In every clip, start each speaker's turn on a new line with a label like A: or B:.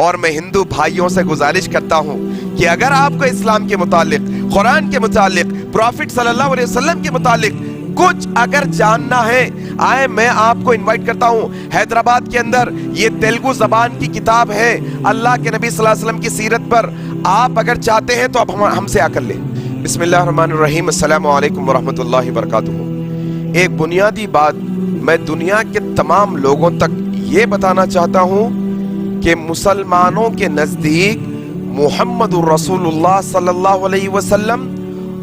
A: اور میں ہندو بھائیوں سے گزارش کرتا ہوں کہ اگر آپ کو اسلام کے متعلق، قرآن کے متعلق، پروفٹ صلی اللہ علیہ وسلم کے متعلق کچھ اگر جاننا ہے، آئے میں آپ کو انوائٹ کرتا ہوں۔ حیدرآباد کے اندر یہ تیلگو زبان کی کتاب ہے اللہ کے نبی صلی اللہ علیہ وسلم کی سیرت پر، آپ اگر چاہتے ہیں تو آپ ہم سے آ کر لیں۔ بسم اللہ الرحمن الرحیم۔ السلام علیکم ورحمۃ اللہ وبرکاتہ۔ ایک بنیادی بات میں دنیا کے تمام لوگوں تک یہ بتانا چاہتا ہوں کہ مسلمانوں کے نزدیک محمد الرسول اللہ صلی اللہ علیہ وسلم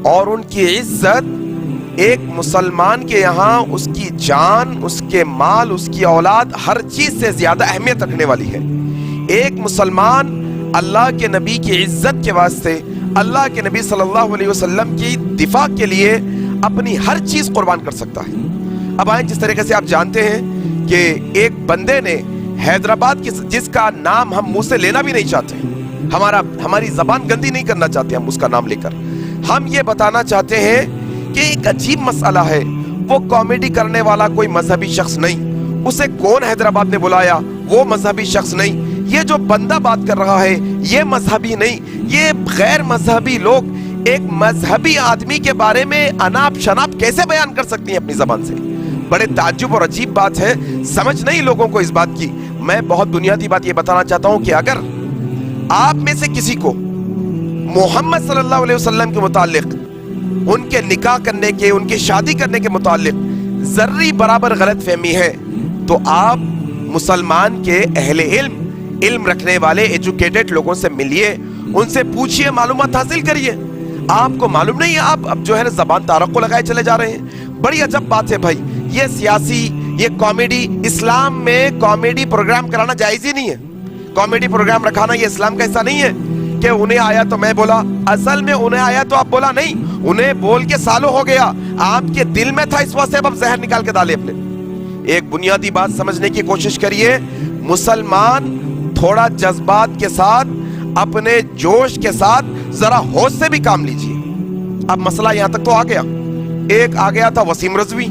A: اور ان کی عزت ایک مسلمان کے یہاں اس کی جان، اس کے مال، اس کی اولاد، ہر چیز سے زیادہ اہمیت رکھنے والی ہے۔ ایک مسلمان اللہ کے نبی کی عزت کے واسطے، اللہ کے نبی صلی اللہ علیہ وسلم کی دفاع کے لیے اپنی ہر چیز قربان کر سکتا ہے۔ اب آئیں، جس طریقے سے آپ جانتے ہیں کہ ایک بندے نے حیدرآباد کی، جس کا نام ہم منہ سے لینا بھی نہیں چاہتے، ہماری زبان گندی نہیں کرنا چاہتے ہم اس کا نام لے کر، ہم یہ بتانا چاہتے ہیں کہ ایک عجیب مسئلہ ہے۔ وہ کامیڈی کرنے والا کوئی مذہبی شخص نہیں، اسے کون حیدرآباد نے بلایا وہ مذہبی شخص نہیں، یہ جو بندہ بات کر رہا ہے یہ مذہبی نہیں، یہ غیر مذہبی لوگ ایک مذہبی آدمی کے بارے میں اناپ شناپ کیسے بیان کر سکتی ہیں اپنی زبان سے؟ بڑے تعجب اور عجیب بات ہے، سمجھ نہیں لوگوں کو اس بات کی۔ میں بہت بنیادی بات یہ بتانا چاہتا ہوں کہ اگر آپ میں سے کسی کو محمد صلی اللہ علیہ وسلم کے متعلق، ان کے نکاح کرنے کے، ان کے شادی کرنے کے متعلق ذرری برابر غلط فہمی ہے تو آپ مسلمان کے اہل علم رکھنے والے ایجوکیٹڈ لوگوں سے ملیے، ان سے پوچھئے، معلومات حاصل کریے۔ آپ کو معلوم نہیں ہے، آپ اب جو ہے زبان تارق کو لگائے چلے جا رہے ہیں۔ بڑی عجب بات ہے بھائی، یہ سیاسی، یہ کامیڈی، اسلام میں کامیڈی پروگرام کرانا جائز ہی نہیں ہے۔ کامیڈی پروگرام رکھانا یہ اسلام کا حصہ نہیں ہے کہ انہیں آیا تو میں بولا۔ اصل میں انہیں آیا تو آپ بولا نہیں، انہیں بول کے سالوں ہو گیا، آپ کے دل میں تھا، اس واسطے اب زہر نکال کے ڈالے اپنے۔ ایک بنیادی بات سمجھنے کی کوشش کریے، مسلمان تھوڑا جذبات کے ساتھ، اپنے جوش کے ساتھ ذرا ہوش سے بھی کام لیجئے۔ اب مسئلہ یہاں تک تو آ گیا، ایک آ گیا تھا وسیم رضوی،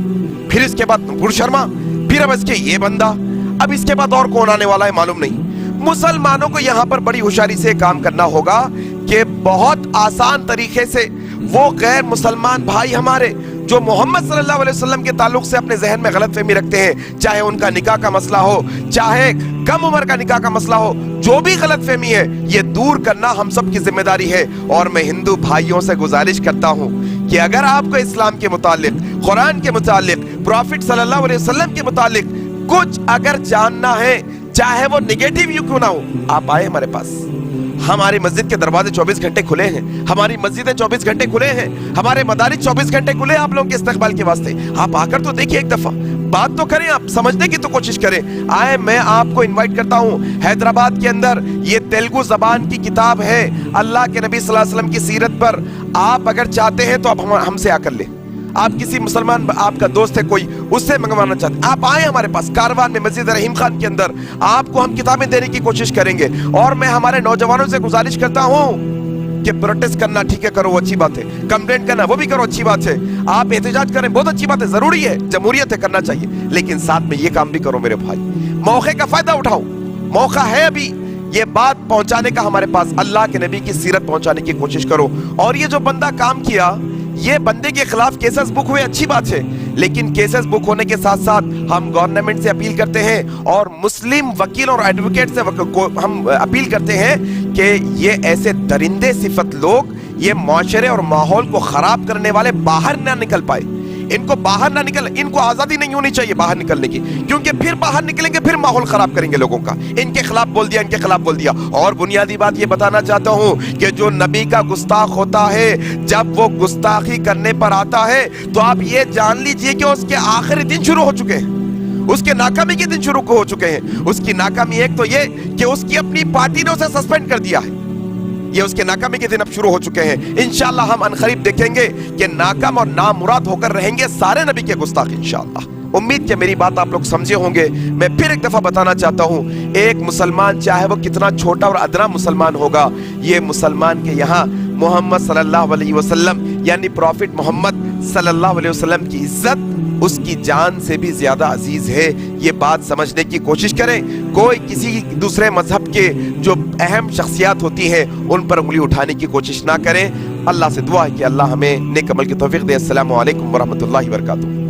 A: پھر اس کے بعد نپور شرما، پھر اب اس کے یہ بندہ، اب اس کے بعد اور کون آنے والا ہے معلوم نہیں۔ مسلمانوں کو یہاں پر بڑی ہوشیاری سے کام کرنا ہوگا کہ بہت آسان طریقے سے وہ غیر مسلمان بھائی ہمارے جو محمد صلی اللہ علیہ وسلم کے تعلق سے اپنے ذہن میں غلط فہمی رکھتے ہیں، چاہے ان کا نکاح کا مسئلہ ہو، چاہے کم عمر کا نکاح کا مسئلہ ہو، جو بھی غلط فہمی ہے یہ دور کرنا ہم سب کی ذمہ داری ہے۔ اور میں ہندو بھائیوں سے گزارش کرتا ہوں کہ اگر آپ کو اسلام کے متعلق، قرآن کے متعلق، پروفٹ صلی اللہ علیہ وسلم کے متعلق کچھ اگر جاننا ہے، چاہے وہ نگیٹیو کیوں نہ ہو، آپ آئے ہمارے پاس۔ ہماری مسجد کے دروازے 24 گھنٹے کھلے ہیں، ہماری مسجدیں 24 گھنٹے کھلے ہیں، ہمارے مدارس 24 گھنٹے کھلے ہیں آپ لوگوں کے استقبال کے واسطے۔ آپ آ کر تو دیکھیں، ایک دفعہ بات تو کریں، آپ سمجھنے کی تو کوشش کریں۔ آئے میں آپ کو انوائٹ کرتا ہوں، حیدرآباد کے اندر یہ تیلگو زبان کی کتاب ہے اللہ کے نبی صلی اللہ علیہ وسلم کی سیرت پر، آپ اگر چاہتے ہیں تو آپ ہم سے آ کر لیں۔ آپ کسی مسلمان، آپ کا دوست ہے کوئی، اس سے منگوانا چاہتے ہیں، آپ آئیں ہمارے پاس کاروان میں مسجد رحیم خان کے اندر، آپ کو ہم کتابیں دینے کی کوشش کریں گے۔ اور میں ہمارے نوجوانوں سے گزارش کرتا ہوں کہ پروٹیسٹ کرنا ٹھیک ہے، کرو، اچھی بات ہے، کمپلینٹ کرنا وہ بھی کرو، اچھی بات ہے، آپ احتجاج کریں، بہت اچھی بات ہے، ضروری ہے، جمہوریت ہے، کرنا چاہیے، لیکن ساتھ میں یہ کام بھی کرو میرے بھائی، موقع کا فائدہ اٹھاؤ، موقع ہے ابھی، یہ بات پہنچانے کا ہمارے پاس، اللہ کے نبی کی سیرت پہنچانے کی کوشش کرو۔ اور یہ جو بندہ کام کیا، یہ بندے کے خلاف کیسز بک ہوئے، اچھی بات ہے، لیکن کیسز بک ہونے کے ساتھ ساتھ ہم گورنمنٹ سے اپیل کرتے ہیں اور مسلم وکیل اور ایڈوکیٹ سے ہم اپیل کرتے ہیں کہ یہ ایسے درندے صفت لوگ، یہ معاشرے اور ماحول کو خراب کرنے والے باہر نہ نکل پائے، ان کو باہر نہ نکل، ان کو آزادی نہیں ہونی چاہیے باہر نکلنے کی، کیونکہ پھر باہر نکلیں گے، پھر ماحول خراب کریں گے لوگوں کا، ان کے خلاف بول دیا، ان کے خلاف بول دیا۔ اور بنیادی بات یہ بتانا چاہتا ہوں کہ جو نبی کا گستاخ ہوتا ہے، جب وہ گستاخی کرنے پر آتا ہے تو آپ یہ جان لیجئے کہ اس کے آخری دن شروع ہو چکے ہیں، اس کے ناکامی کے دن شروع ہو چکے ہیں۔ اس کی ناکامی ایک تو یہ کہ اس کی اپنی پارٹی نے اسے سسپینڈ کر دیا ہے، یہ اس کے ناکامی کے دن اب شروع ہو چکے ہیں۔ انشاءاللہ ہم عنقریب دیکھیں گے کہ ناکام اور نامراد ہو کر رہیں گے سارے نبی کے گستاخ انشاءاللہ۔ امید کہ میری بات آپ لوگ سمجھے ہوں گے۔ میں پھر ایک دفعہ بتانا چاہتا ہوں، ایک مسلمان چاہے وہ کتنا چھوٹا اور ادنا مسلمان ہوگا، یہ مسلمان کے یہاں محمد صلی اللہ علیہ وسلم یعنی پروفٹ محمد صلی اللہ علیہ وسلم کی عزت اس کی جان سے بھی زیادہ عزیز ہے۔ یہ بات سمجھنے کی کوشش کریں۔ کوئی کسی دوسرے مذہب کے جو اہم شخصیات ہوتی ہیں ان پر انگلی اٹھانے کی کوشش نہ کریں۔ اللہ سے دعا ہے کہ اللہ ہمیں نیک عمل کی توفیق دے۔ السلام علیکم ورحمۃ اللہ وبرکاتہ۔